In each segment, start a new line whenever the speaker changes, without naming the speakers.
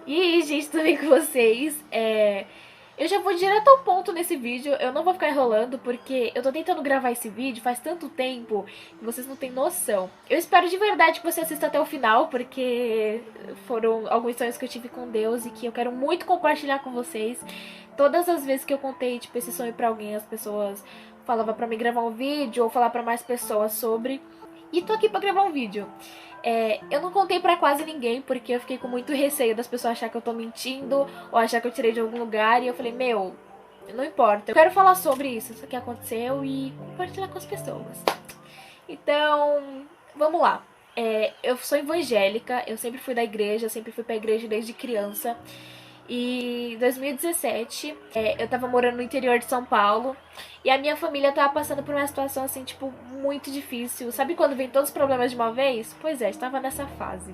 E aí, gente, tudo bem com vocês? Eu já vou direto ao ponto nesse vídeo, eu não vou ficar enrolando porque eu tô tentando gravar esse vídeo faz tanto tempo que vocês não têm noção. Eu espero de verdade que você assista até o final, porque foram alguns sonhos que eu tive com Deus e que eu quero muito compartilhar com vocês. Todas as vezes que eu contei, tipo, esse sonho pra alguém, as pessoas falavam pra mim gravar um vídeo ou falar pra mais pessoas sobre. E tô aqui pra gravar um vídeo. Eu não contei pra quase ninguém, porque eu fiquei com muito receio das pessoas achar que eu tô mentindo ou achar que eu tirei de algum lugar. E eu falei, meu, não importa. Eu quero falar sobre isso que aconteceu e compartilhar com as pessoas. Então, vamos lá. Eu sou evangélica, eu sempre fui da igreja, sempre fui pra igreja desde criança. E em 2017, eu tava morando no interior de São Paulo e a minha família tava passando por uma situação assim, tipo, muito difícil. Sabe quando vem todos os problemas de uma vez? Pois é, estava nessa fase.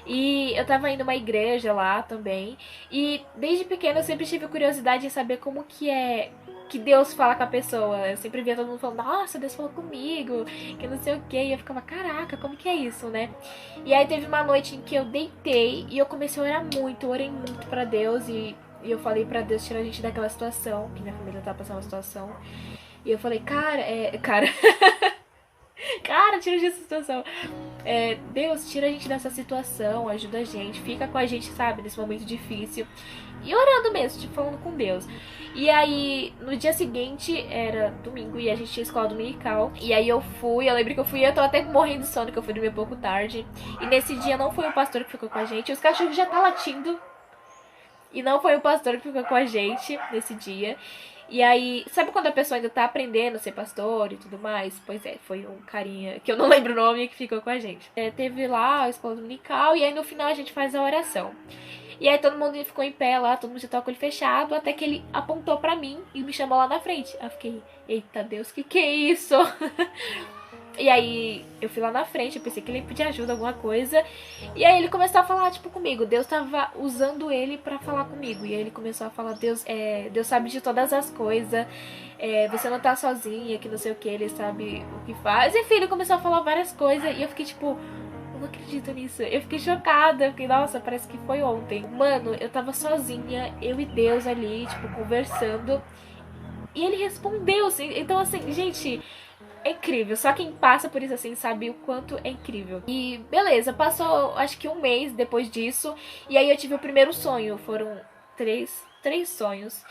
E eu tava indo uma igreja lá também. E desde pequena eu sempre tive curiosidade em saber como que Deus fala com a pessoa. Eu sempre via todo mundo falando, nossa, Deus falou comigo, que não sei o que. E eu ficava, caraca, como que é isso, né? E aí teve uma noite em que eu deitei e eu comecei a orar muito, orei muito pra Deus e eu falei pra Deus tirar a gente daquela situação, que minha família tava passando uma situação. E eu falei, cara, tira a gente dessa situação. Deus, tira a gente dessa situação, ajuda a gente, fica com a gente, sabe, nesse momento difícil. E orando mesmo, tipo, falando com Deus. E aí, no dia seguinte, era domingo e a gente tinha escola dominical. E aí eu lembro que eu tô até morrendo de sono, que eu fui dormir um pouco tarde. E nesse dia não foi o pastor que ficou com a gente, os cachorros já tá latindo. E não foi o pastor que ficou com a gente nesse dia. E aí, sabe quando a pessoa ainda tá aprendendo a ser pastor e tudo mais? Pois é, foi um carinha, que eu não lembro o nome, que ficou com a gente. Teve lá a escola dominical e aí no final a gente faz a oração. E aí todo mundo ficou em pé lá, todo mundo já tava com ele fechado, até que ele apontou pra mim e me chamou lá na frente. Aí eu fiquei, eita Deus, que é isso? E aí eu fui lá na frente, eu pensei que ele ia pedir ajuda, alguma coisa. E aí ele começou a falar, tipo, comigo. Deus tava usando ele pra falar comigo. E aí ele começou a falar, Deus sabe de todas as coisas. Você não tá sozinha, que não sei o que, ele sabe o que faz. Enfim, ele começou a falar várias coisas. E eu fiquei, tipo, eu não acredito nisso. Eu fiquei chocada. Eu fiquei, nossa, parece que foi ontem. Mano, eu tava sozinha, eu e Deus ali, tipo, conversando. E ele respondeu, assim. Então, assim, gente, é incrível. Só quem passa por isso assim sabe o quanto é incrível. E beleza, passou acho que um mês depois disso. E aí eu tive o primeiro sonho. Foram três sonhos.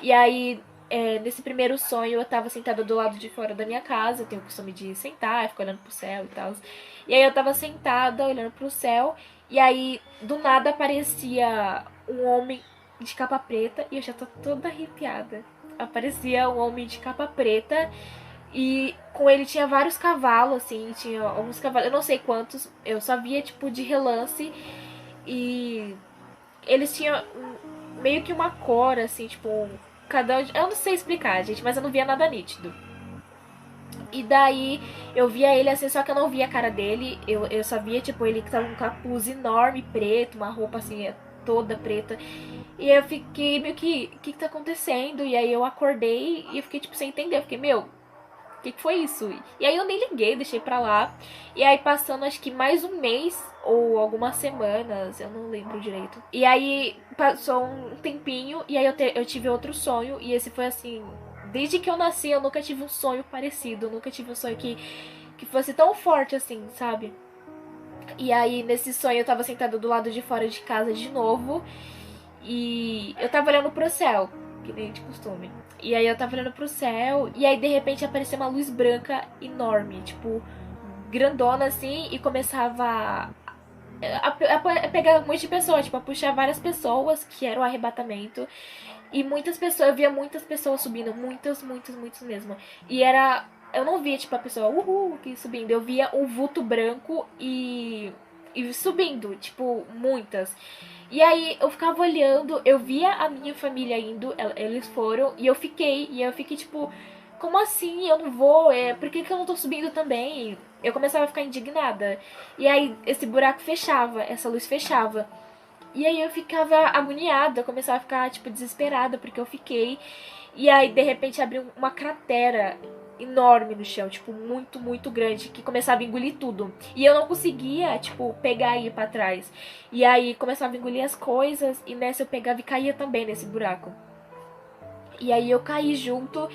E aí, nesse primeiro sonho, eu tava sentada do lado de fora da minha casa. Eu tenho o costume de sentar, ficar olhando pro céu e tal. E aí eu tava sentada, olhando pro céu. E aí, do nada, aparecia um homem de capa preta. E eu já tô toda arrepiada. Aparecia um homem de capa preta. E com ele tinha vários cavalos, assim, tinha alguns cavalos, eu não sei quantos, eu só via, tipo, de relance. E eles tinham meio que uma cor, assim, tipo, cada um. Eu não sei explicar, gente, mas eu não via nada nítido. E daí eu via ele assim, só que eu não via a cara dele. Eu só via, tipo, ele que tava com um capuz enorme, preto, uma roupa assim, toda preta. E eu fiquei meio que, o que tá acontecendo? E aí eu acordei e eu fiquei, tipo, sem entender. Eu fiquei, meu, que foi isso? E aí eu nem liguei, deixei pra lá. E aí passando acho que mais um mês ou algumas semanas, eu não lembro direito. E aí passou um tempinho e aí eu tive outro sonho. E esse foi assim, desde que eu nasci eu nunca tive um sonho parecido. Eu nunca tive um sonho que fosse tão forte assim, sabe? E aí nesse sonho eu tava sentada do lado de fora de casa de novo. E eu tava olhando pro céu, que nem de costume. E aí eu tava olhando pro céu, e aí de repente apareceu uma luz branca enorme, tipo, grandona assim, e começava a pegar um monte de pessoas, tipo, a puxar várias pessoas, que era o arrebatamento. E muitas pessoas, eu via muitas pessoas subindo, muitas mesmo. E era. Eu não via, tipo, a pessoa, que subindo. Eu via um vulto branco e subindo, tipo, muitas. E aí eu ficava olhando, eu via a minha família indo, eles foram, e eu fiquei tipo, como assim? Eu não vou? Por que eu não tô subindo também? Eu começava a ficar indignada. E aí esse buraco fechava, essa luz fechava. E aí eu ficava agoniada, eu começava a ficar, tipo, desesperada, porque eu fiquei. E aí, de repente, abriu uma cratera enorme no chão, tipo, muito, muito grande, que começava a engolir tudo. E eu não conseguia, tipo, pegar e ir pra trás. E aí começava a engolir as coisas, e nessa eu pegava e caía também nesse buraco. E aí eu caí junto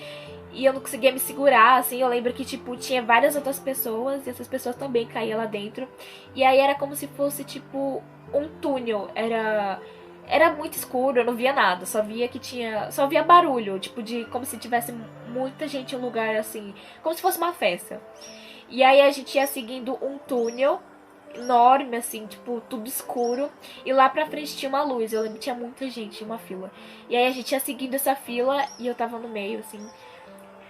e eu não conseguia me segurar, assim. Eu lembro que, tipo, tinha várias outras pessoas e essas pessoas também caíam lá dentro. E aí era como se fosse, tipo, um túnel. Era muito escuro, eu não via nada. Só via barulho, tipo, de como se tivesse muita gente em um lugar assim, como se fosse uma festa. E aí a gente ia seguindo um túnel enorme, assim, tipo, tudo escuro. E lá pra frente tinha uma luz. Eu lembro que tinha muita gente, uma fila. E aí a gente ia seguindo essa fila e eu tava no meio, assim.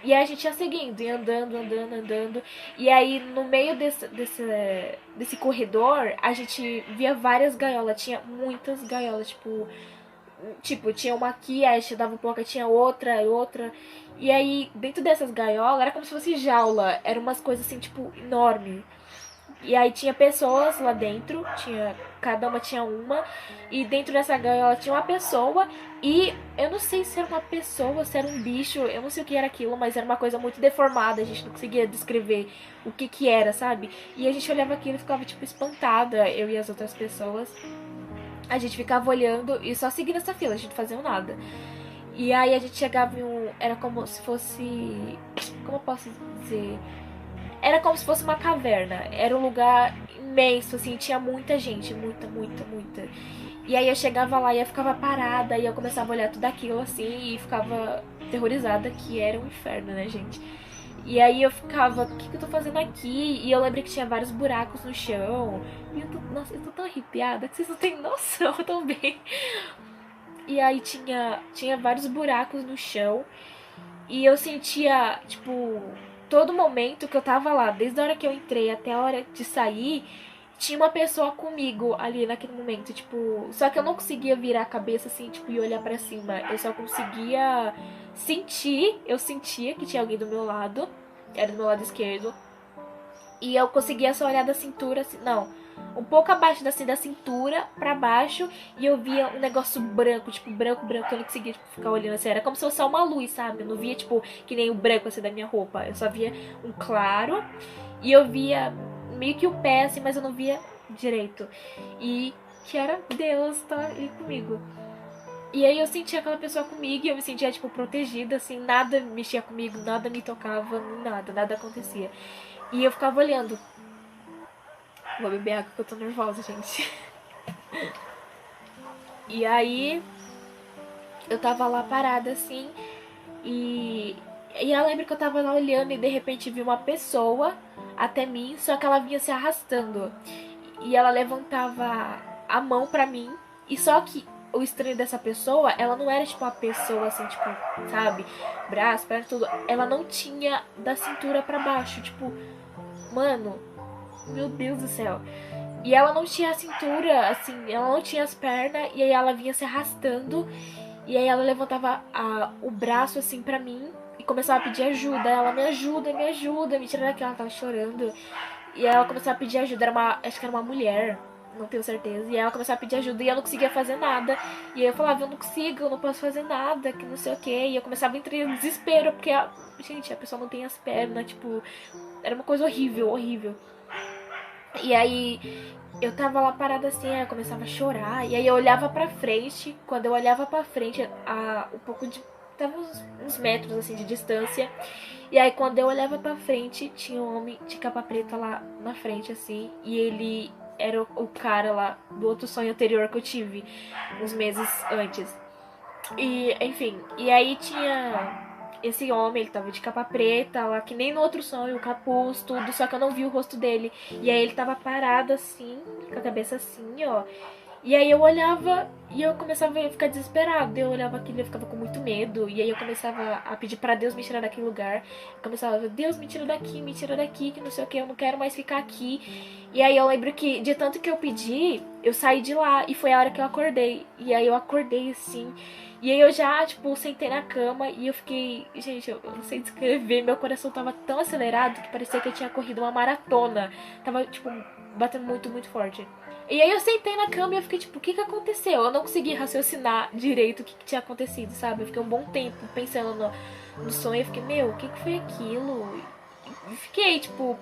E aí a gente ia seguindo, e andando, andando, andando. E aí no meio desse corredor, a gente via várias gaiolas. Tinha muitas gaiolas, tipo, tinha uma aqui, aí você dava um pouco, tinha outra e outra. E aí, dentro dessas gaiolas, era como se fosse jaula. Eram umas coisas assim, tipo, enorme. E aí tinha pessoas lá dentro, cada uma tinha uma, e dentro dessa gaiola tinha uma pessoa, e eu não sei se era uma pessoa, se era um bicho, eu não sei o que era aquilo, mas era uma coisa muito deformada, a gente não conseguia descrever o que era, sabe? E a gente olhava aquilo e ficava, tipo, espantada, eu e as outras pessoas. A gente ficava olhando e só seguindo essa fila, a gente não fazia nada. E aí a gente chegava em um. Era como se fosse. Como eu posso dizer? Era como se fosse uma caverna. Era um lugar imenso, assim, tinha muita gente, muita, muita, muita. E aí eu chegava lá e eu ficava parada e eu começava a olhar tudo aquilo assim e ficava aterrorizada que era um inferno, né, gente? E aí eu ficava, o que eu tô fazendo aqui? E eu lembro que tinha vários buracos no chão. E nossa, eu tô tão arrepiada que vocês não têm noção também. E aí tinha vários buracos no chão. E eu sentia, tipo, todo momento que eu tava lá, desde a hora que eu entrei até a hora de sair, tinha uma pessoa comigo ali naquele momento, tipo, só que eu não conseguia virar a cabeça assim, tipo, e olhar pra cima. Eu só conseguia sentir, eu sentia que tinha alguém do meu lado, era do meu lado esquerdo, e eu conseguia só olhar da cintura, assim, não, um pouco abaixo assim, da cintura pra baixo, e eu via um negócio branco, tipo, branco, branco, que eu não conseguia tipo, ficar olhando assim, era como se fosse só uma luz, sabe? Eu não via, tipo, que nem o branco assim da minha roupa, eu só via um claro, e eu via meio que o pé, assim, mas eu não via direito. E que era Deus tá ali comigo. E aí eu sentia aquela pessoa comigo e eu me sentia, tipo, protegida, assim, nada mexia comigo, nada me tocava, nada acontecia. E eu ficava olhando. Vou beber água que eu tô nervosa, gente. E aí eu tava lá parada assim e eu lembro que eu tava lá olhando e de repente vi uma pessoa até mim, só que ela vinha se arrastando. E ela levantava a mão pra mim e só que o estranho dessa pessoa, ela não era tipo uma pessoa assim, tipo, sabe, braço, perna, tudo. Ela não tinha da cintura pra baixo, tipo, mano, meu Deus do céu. E ela não tinha a cintura, assim, ela não tinha as pernas, e aí ela vinha se arrastando, e aí ela levantava o braço, assim, pra mim, e começava a pedir ajuda. Ela, me ajuda, me tira daqui, ela tava chorando. E aí ela começava a pedir ajuda, acho que era uma mulher, não tenho certeza. E aí ela começava a pedir ajuda e eu não conseguia fazer nada. E aí eu falava, eu não consigo, eu não posso fazer nada, que não sei o que. E eu começava a entrar em desespero, porque, gente, a pessoa não tem as pernas, tipo, era uma coisa horrível, horrível. E aí eu tava lá parada assim, aí eu começava a chorar. E aí eu olhava pra frente. Quando eu olhava pra frente, um pouco de. Tava uns metros assim de distância. E aí quando eu olhava pra frente, tinha um homem de capa preta lá na frente, assim. E ele era o cara lá do outro sonho anterior que eu tive, uns meses antes. E, enfim, e aí tinha esse homem, ele tava de capa preta, lá que nem no outro sonho, o capuz, tudo, só que eu não vi o rosto dele. E aí ele tava parado assim, com a cabeça assim, ó. E aí eu olhava e eu começava a ficar desesperado. Eu olhava aquilo e eu ficava com muito medo. E aí eu começava a pedir pra Deus me tirar daquele lugar. Eu começava, Deus, me tira daqui, que não sei o que, eu não quero mais ficar aqui. E aí eu lembro que, de tanto que eu pedi, eu saí de lá e foi a hora que eu acordei. E aí eu acordei assim. E aí eu já, tipo, sentei na cama e eu fiquei. Gente, eu não sei descrever, meu coração tava tão acelerado que parecia que eu tinha corrido uma maratona. Tava, tipo, batendo muito, muito forte. E aí eu sentei na cama e eu fiquei tipo, o que que aconteceu? Eu não consegui raciocinar direito o que tinha acontecido, sabe? Eu fiquei um bom tempo pensando no sonho, eu fiquei, meu, o que foi aquilo? E fiquei, tipo...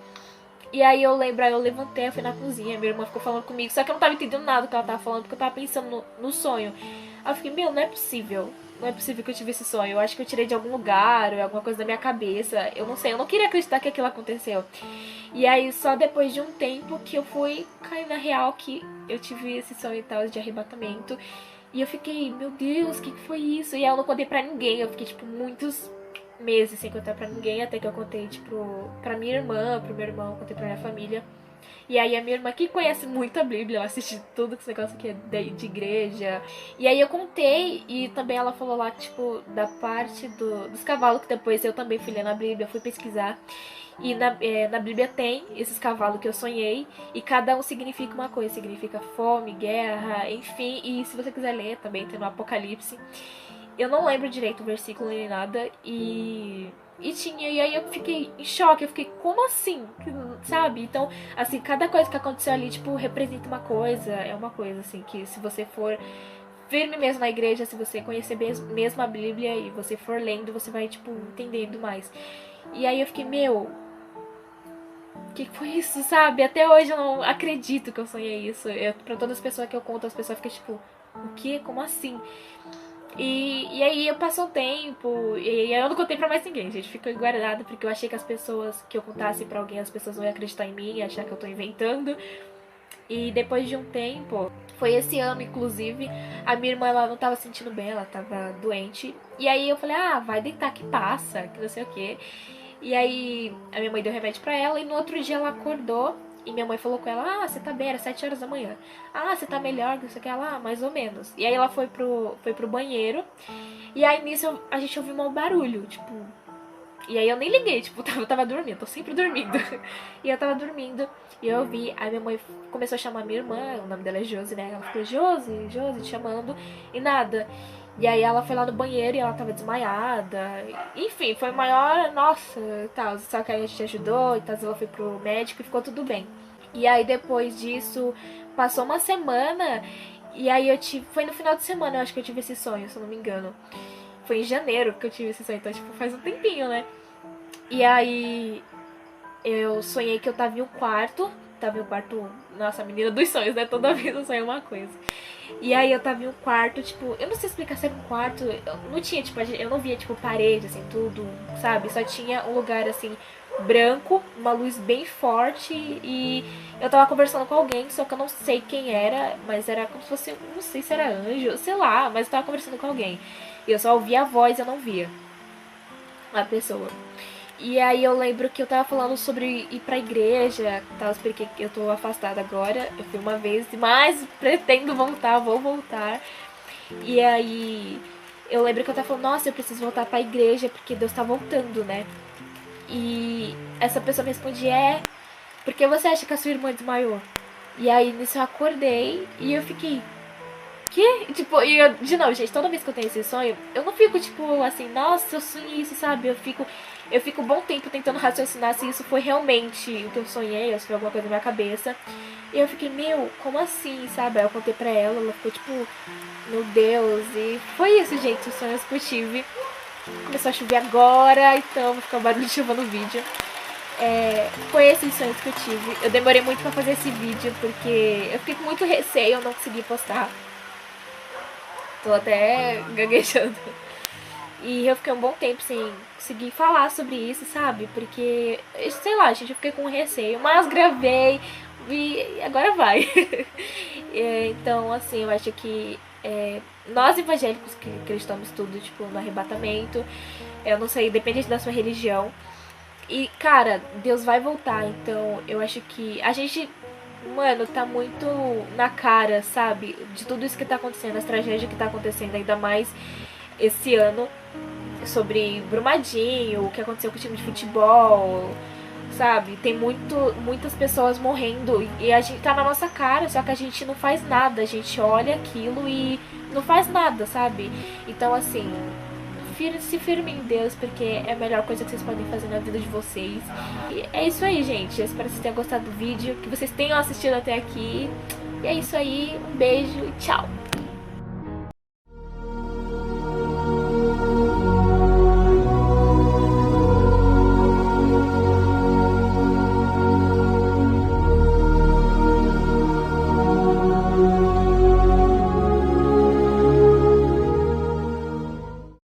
E aí eu lembro, aí eu levantei, eu fui na cozinha, minha irmã ficou falando comigo, só que eu não tava entendendo nada do que ela tava falando, porque eu tava pensando no sonho. Aí eu fiquei, meu, não é possível. Não é possível que eu tive esse sonho. Eu acho que eu tirei de algum lugar, ou alguma coisa da minha cabeça. Eu não sei, eu não queria acreditar que aquilo aconteceu. E aí só depois de um tempo que eu fui cair na real que eu tive esse sonho e tal de arrebatamento. E eu fiquei, meu Deus, o que foi isso? E aí eu não contei pra ninguém, eu fiquei, tipo, muitos meses sem contar pra ninguém, até que eu contei, tipo, pra minha irmã, pro meu irmão, contei pra minha família. E aí a minha irmã, que conhece muito a Bíblia, ela assiste tudo esse negócio aqui de igreja. E aí eu contei, e também ela falou lá, tipo, da parte dos cavalos, que depois eu também fui ler na Bíblia, fui pesquisar. E na Bíblia tem esses cavalos que eu sonhei, e cada um significa uma coisa, significa fome, guerra, enfim. E se você quiser ler, também tem no Apocalipse. Eu não lembro direito o versículo nem nada, e aí eu fiquei em choque, eu fiquei, como assim? Sabe? Então, assim, cada coisa que aconteceu ali, tipo, representa uma coisa, é uma coisa, assim, que se você for firme mesmo na igreja, se você conhecer mesmo a Bíblia e você for lendo, você vai, tipo, entendendo mais. E aí eu fiquei, meu, o que foi isso, sabe? Até hoje eu não acredito que eu sonhei isso. Pra todas as pessoas que eu conto, as pessoas ficam, tipo, o quê? Como assim? E aí eu passou o tempo, e aí eu não contei pra mais ninguém, gente. Ficou guardado porque eu achei que as pessoas, que eu contasse pra alguém, as pessoas não iam acreditar em mim, achar que eu tô inventando. E depois de um tempo, foi esse ano inclusive, a minha irmã ela não tava sentindo bem, ela tava doente. E aí eu falei, ah, vai deitar que passa, que não sei o quê. E aí a minha mãe deu remédio pra ela e no outro dia ela acordou. E minha mãe falou com ela, ah, você tá bem, era 7 horas da manhã. Ah, você tá melhor, não sei o que, ela, ah, mais ou menos. E aí ela foi pro banheiro. E aí nisso a gente ouviu um barulho, tipo... E aí eu nem liguei, tipo, eu tava dormindo, tô sempre dormindo. E eu tava dormindo, e eu ouvi, aí minha mãe começou a chamar minha irmã, o nome dela é Josi, né? Ela ficou, Josi, Josi, te chamando, e nada. E aí ela foi lá no banheiro e ela tava desmaiada. Enfim, foi maior, nossa, e tal. Só que aí a gente ajudou e tal, ela foi pro médico e ficou tudo bem. E aí depois disso, passou uma semana, e aí eu tive, foi no final de semana eu acho que eu tive esse sonho, se eu não me engano. Foi em janeiro que eu tive esse sonho, então tipo, faz um tempinho, né? E aí eu sonhei que eu tava em um quarto. Tava em um quarto. Nossa, a menina dos sonhos, né? Toda vez eu sonho uma coisa. E aí eu tava em um quarto, tipo, eu não sei explicar se era um quarto. Eu não tinha, tipo, eu não via, tipo, parede, assim, tudo, sabe? Só tinha um lugar assim, branco, uma luz bem forte. E eu tava conversando com alguém, só que eu não sei quem era, mas era como se fosse, não sei se era anjo, sei lá, mas eu tava conversando com alguém. E eu só ouvia a voz, eu não via a pessoa. E aí eu lembro que eu tava falando sobre ir pra igreja, tal, porque eu tô afastada agora. Eu fui uma vez, mas pretendo voltar, vou voltar. E aí eu lembro que eu tava falando, nossa, eu preciso voltar pra igreja porque Deus tá voltando, né? E essa pessoa me responde, por que você acha que a sua irmã desmaiou? E aí nisso eu acordei e eu fiquei, que? Tipo, e eu, de novo, gente, toda vez que eu tenho esse sonho, eu não fico, tipo, assim, nossa, eu sonhei isso, sabe? Eu fico um bom tempo tentando raciocinar se isso foi realmente o que eu sonhei, ou se foi alguma coisa na minha cabeça. E eu fiquei, meu, como assim, sabe? Aí eu contei pra ela ficou tipo, meu Deus. E foi isso, gente, os sonhos que eu tive. Começou a chover agora, então vou ficar um barulho de chuva no vídeo. Foi esses sonhos que eu tive. Eu demorei muito pra fazer esse vídeo, porque eu fiquei com muito receio, eu não consegui postar. Tô até gaguejando. E eu fiquei um bom tempo sem conseguir falar sobre isso, sabe? Porque, sei lá, gente, eu fiquei com receio. Mas gravei e agora vai. Então, assim, eu acho que nós evangélicos que acreditamos tudo, tipo, no arrebatamento, eu não sei, independente da sua religião. E, cara, Deus vai voltar. Então, eu acho que a gente... Mano, tá muito na cara, sabe? De tudo isso que tá acontecendo, as tragédias que tá acontecendo, ainda mais esse ano, sobre Brumadinho, o que aconteceu com o time de futebol, sabe? Tem muitas pessoas morrendo e a gente tá na nossa cara, só que a gente não faz nada, a gente olha aquilo e não faz nada, sabe? Então, assim, se firme em Deus, porque é a melhor coisa que vocês podem fazer na vida de vocês. E é isso aí, gente. Eu espero que vocês tenham gostado do vídeo, que vocês tenham assistido até aqui. E é isso aí. Um beijo e tchau!